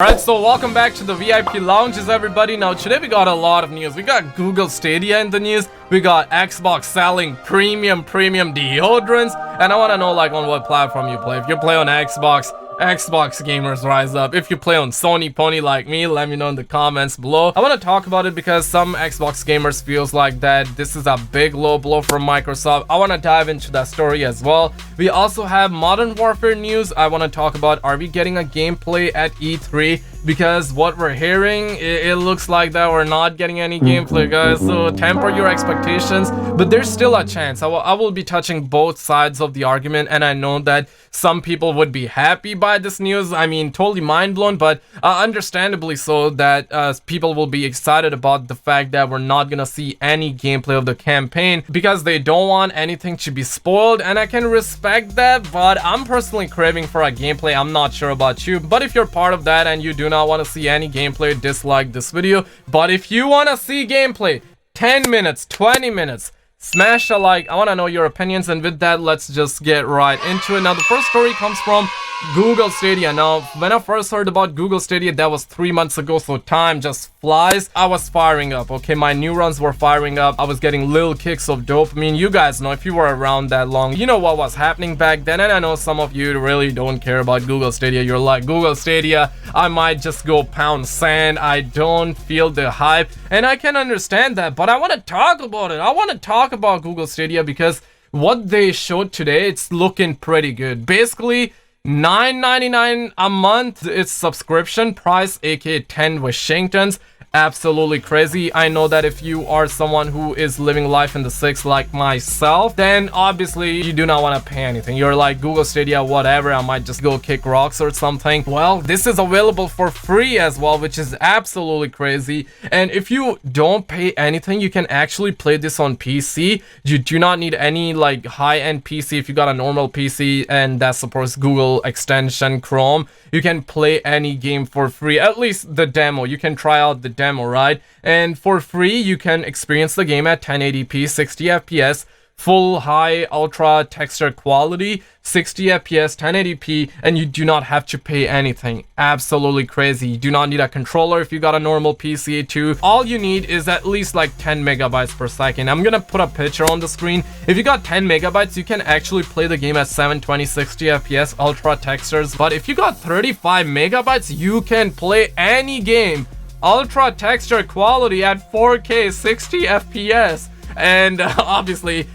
Alright, so welcome back to the VIP lounges, everybody. Now today we got a lot of news. We got Google Stadia in the news. We got Xbox selling premium deodorants. And I want to know like on what platform you play. If you play on Xbox gamers rise up. If you play on Sony Pony like me, let me know in the comments below. I want to talk about it because some Xbox gamers feels like that this is a big low blow from Microsoft. I want to dive into that story as well. We also have Modern Warfare news. I want to talk about, are we getting a gameplay at E3? Because what we're hearing, it looks like that we're not getting any gameplay, guys, so temper your expectations, but there's still a chance. I will be touching both sides of the argument, and I know that some people would be happy by this news. I mean, totally mind blown, but understandably so that people will be excited about the fact that we're not gonna see any gameplay of the campaign because they don't want anything to be spoiled, and I can respect that, but I'm personally craving for a gameplay. I'm not sure about you, but if you're part of that and you do not want to see any gameplay, dislike this video. But if you want to see gameplay, 10 minutes, 20 minutes, smash a like. I want to know your opinions, and with that, let's just get right into it. Now, the first story comes from Google Stadia. Now, when I first heard about Google Stadia, that was 3 months ago, so time just flies. I was firing up, okay? My neurons were firing up. I was getting little kicks of dopamine. You guys know, if you were around that long, you know what was happening back then. And I know some of you really don't care about Google Stadia. You're like, Google Stadia, I might just go pound sand. I don't feel the hype, and I can understand that, but I want to talk about it. I want to talk about Google Stadia because what they showed today, it's looking pretty good. Basically, $9.99 a month, it's subscription price, aka 10 Washingtons. Absolutely crazy. I know that if you are someone who is living life in the six like myself, then obviously you do not want to pay anything. You're like, Google Stadia, whatever, I might just go kick rocks or something. Well, this is available for free as well, which is absolutely crazy. And if you don't pay anything, you can actually play this on PC. You do not need any like high-end PC. If you got a normal PC and that supports Google extension Chrome, you can play any game for free, at least the demo. You can try out the demo, right? And for free, you can experience the game at 1080p, 60 FPS, full high ultra texture quality, 60 FPS, 1080p, and you do not have to pay anything. Absolutely crazy. You do not need a controller if you got a normal PC too. All you need is at least like 10 megabytes per second. I'm gonna put a picture on the screen. If you got 10 megabytes, you can actually play the game at 720, 60 FPS, ultra textures. But if you got 35 megabytes, you can play any game, ultra texture quality at 4K, 60 FPS. And obviously,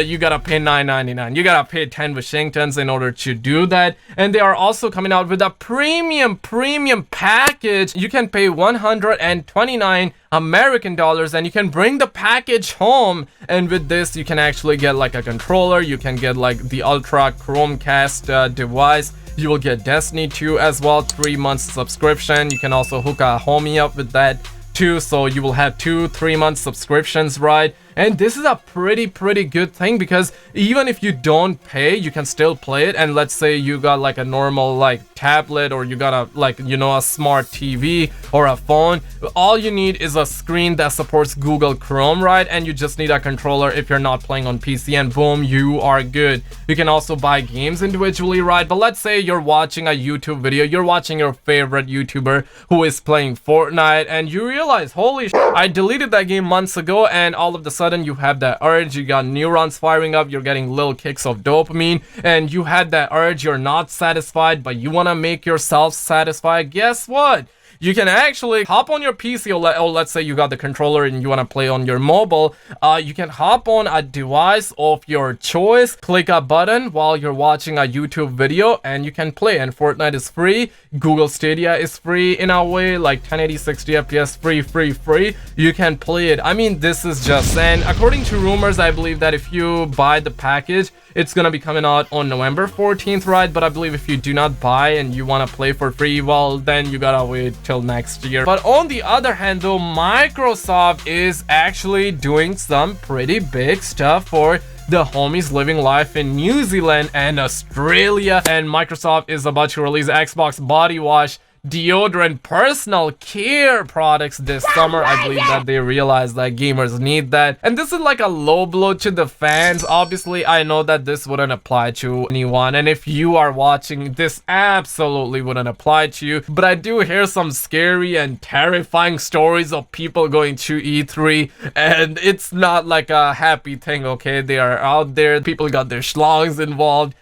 you gotta pay $9.99. You gotta pay 10 Washingtons in order to do that. And they are also coming out with a premium package. You can pay 129 American dollars, and you can bring the package home. And with this, you can actually get like a controller. You can get like the Ultra Chromecast device. You will get Destiny 2 as well, 3 months subscription. You can also hook a homie up with that too, so you will have 2-3 month subscriptions, right? And this is a pretty good thing because even if you don't pay, you can still play it. And let's say you got like a normal like tablet, or you got a like, you know, a smart TV or a phone. All you need is a screen that supports Google Chrome, right? And you just need a controller if you're not playing on PC, and boom, you are good. You can also buy games individually, right? But let's say you're watching a YouTube video, you're watching your favorite YouTuber who is playing Fortnite, and you realize, holy shit, I deleted that game months ago, and all of a sudden you have that urge, you got neurons firing up, you're getting little kicks of dopamine, and you had that urge, you're not satisfied, but you want to make yourself satisfied. Guess what? You can actually hop on your PC, or let's say you got the controller and you want to play on your mobile. You can hop on a device of your choice, click a button while you're watching a YouTube video, and you can play. And Fortnite is free. Google Stadia is free in a way, like 1080, 60 FPS, free. You can play it. I mean, this is just, and according to rumors, I believe that if you buy the package, it's gonna be coming out on November 14th, right? But I believe if you do not buy and you want to play for free, well, then you gotta wait till next year. But on the other hand though, Microsoft is actually doing some pretty big stuff for the homies living life in New Zealand and Australia. And Microsoft is about to release Xbox Body Wash deodorant, personal care products this summer. I believe that they realized that gamers need that. And this is like a low blow to the fans. Obviously, I know that this wouldn't apply to anyone. And if you are watching, this absolutely wouldn't apply to you. But I do hear some scary and terrifying stories of people going to E3. And it's not like a happy thing, okay? They are out there. People got their schlongs involved.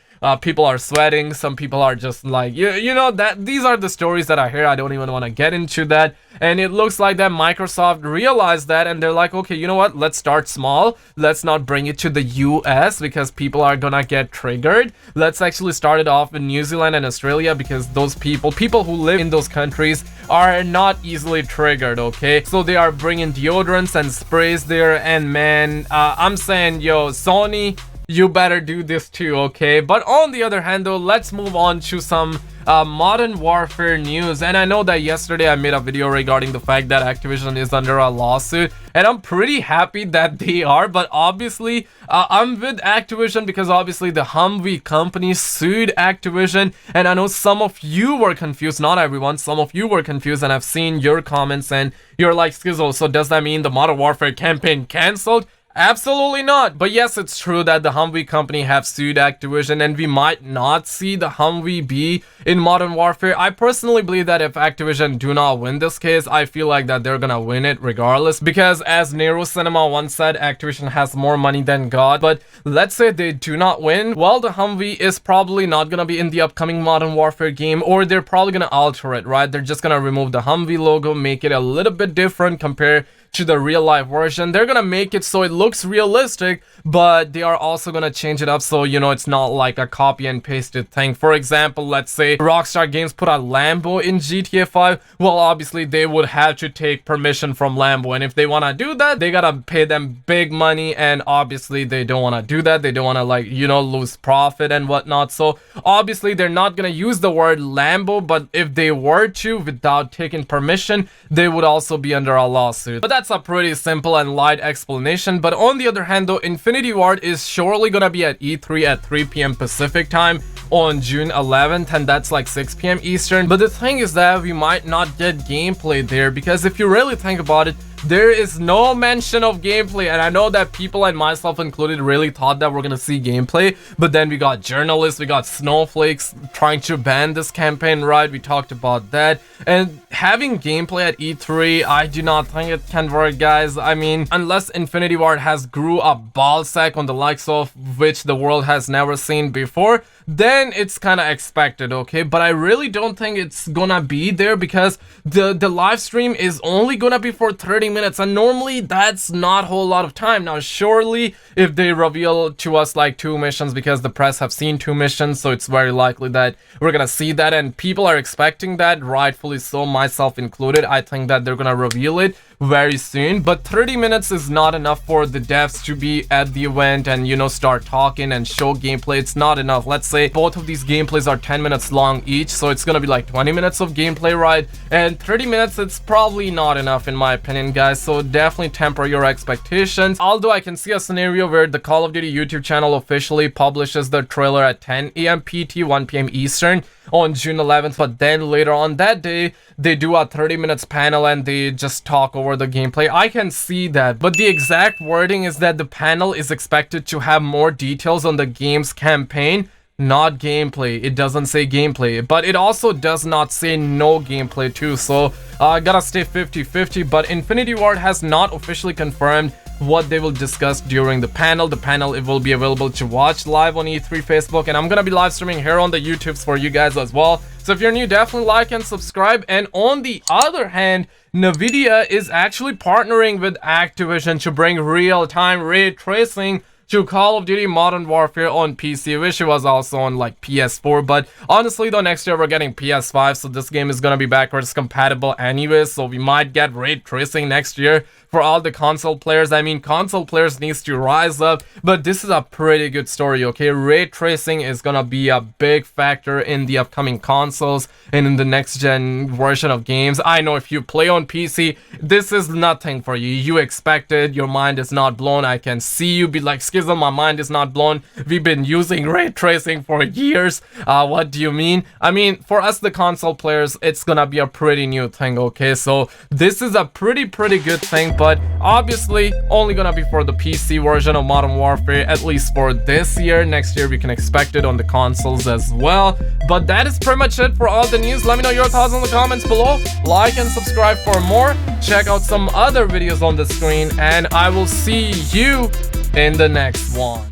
People are sweating. Some people are just like, you know, that these are the stories that I hear. I don't even want to get into that. And it looks like that Microsoft realized that, and they're like, okay, you know what? Let's start small. Let's not bring it to the US because people are gonna get triggered. Let's actually start it off in New Zealand and Australia because those people who live in those countries are not easily triggered, okay? So they are bringing deodorants and sprays there, and man, I'm saying, yo, Sony, you better do this too, okay? But on the other hand though, let's move on to some Modern Warfare news. And I know that yesterday I made a video regarding the fact that Activision is under a lawsuit, and I'm pretty happy that they are. But obviously I'm with Activision because obviously the Humvee company sued Activision, and I know some of you were confused. Not everyone, some of you were confused, and I've seen your comments and you're like, Skizzle, so does that mean the Modern Warfare campaign cancelled? Absolutely not. But yes, it's true that the Humvee company have sued Activision, and we might not see the Humvee be in Modern Warfare. I personally believe that if Activision do not win this case, I feel like that they're gonna win it regardless, because as Nero Cinema once said, Activision has more money than God. But let's say they do not win, well, the Humvee is probably not gonna be in the upcoming Modern Warfare game, or they're probably gonna alter it, right? They're just gonna remove the Humvee logo, make it a little bit different compared to the real life version. They're gonna make it so it looks realistic, but they are also gonna change it up so, you know, it's not like a copy and pasted thing. For example, let's say Rockstar Games put a Lambo in GTA 5. Well, obviously they would have to take permission from Lambo, and if they want to do that, they gotta pay them big money, and obviously they don't want to do that. They don't want to, like, you know, lose profit and whatnot. So obviously they're not gonna use the word Lambo, but if they were to without taking permission, they would also be under a lawsuit. But that's a pretty simple and light explanation. But on the other hand though, Infinity Ward is surely gonna be at E3 at 3 p.m. Pacific time on June 11th, and that's like 6 p.m. Eastern. But the thing is that we might not get gameplay there, because if you really think about it, there is no mention of gameplay. And I know that people, and myself included, really thought that we're gonna see gameplay, but then we got journalists, we got snowflakes trying to ban this campaign, right? We talked about that. And having gameplay at E3, I do not think it can work, guys. I mean, unless Infinity Ward has grew a ball sack on the likes of which the world has never seen before, then it's kind of expected, okay? But I really don't think it's gonna be there, because the live stream is only gonna be for 30 minutes, and normally that's not a whole lot of time. Now surely if they reveal to us like 2 missions, because the press have seen 2 missions, so it's very likely that we're gonna see that, and people are expecting that, rightfully so, myself included. I think that they're gonna reveal it very soon. But 30 minutes is not enough for the devs to be at the event and, you know, start talking and show gameplay. It's not enough. Let's say both of these gameplays are 10 minutes long each, so it's gonna be like 20 minutes of gameplay, right? And 30 minutes, it's probably not enough in my opinion, guys. So definitely temper your expectations. Although I can see a scenario where the Call of Duty YouTube channel officially publishes the trailer at 10 a.m. PT, 1 p.m. Eastern on June 11th, but then later on that day they do a 30 minutes panel and they just talk over the gameplay. I can see that, but the exact wording is that the panel is expected to have more details on the game's campaign, not gameplay. It doesn't say gameplay, but it also does not say no gameplay too, so I gotta stay 50-50. But Infinity Ward has not officially confirmed what they will discuss during the panel. The panel, it will be available to watch live on E3 Facebook, and I'm gonna be live streaming here on the YouTubes for you guys as well. So if you're new, definitely like and subscribe. And on the other hand, Nvidia is actually partnering with Activision to bring real-time ray tracing to Call of Duty Modern Warfare on PC. Wish it was also on like PS4, but honestly though, next year we're getting PS5, so this game is gonna be backwards compatible anyway, so we might get ray tracing next year for all the console players. I mean, console players needs to rise up, but this is a pretty good story, okay? Ray tracing is gonna be a big factor in the upcoming consoles and in the next gen version of games. I know if you play on PC, this is nothing for you. You expect it, your mind is not blown. I can see you be like, Skizzo, my mind is not blown. We've been using ray tracing for years. What do you mean? I mean, for us, the console players, it's gonna be a pretty new thing, okay? So this is a pretty good thing, but obviously only gonna be for the PC version of Modern Warfare, at least for this year. Next year, we can expect it on the consoles as well. But that is pretty much it for all the news. Let me know your thoughts in the comments below. Like and subscribe for more. Check out some other videos on the screen, and I will see you in the next one.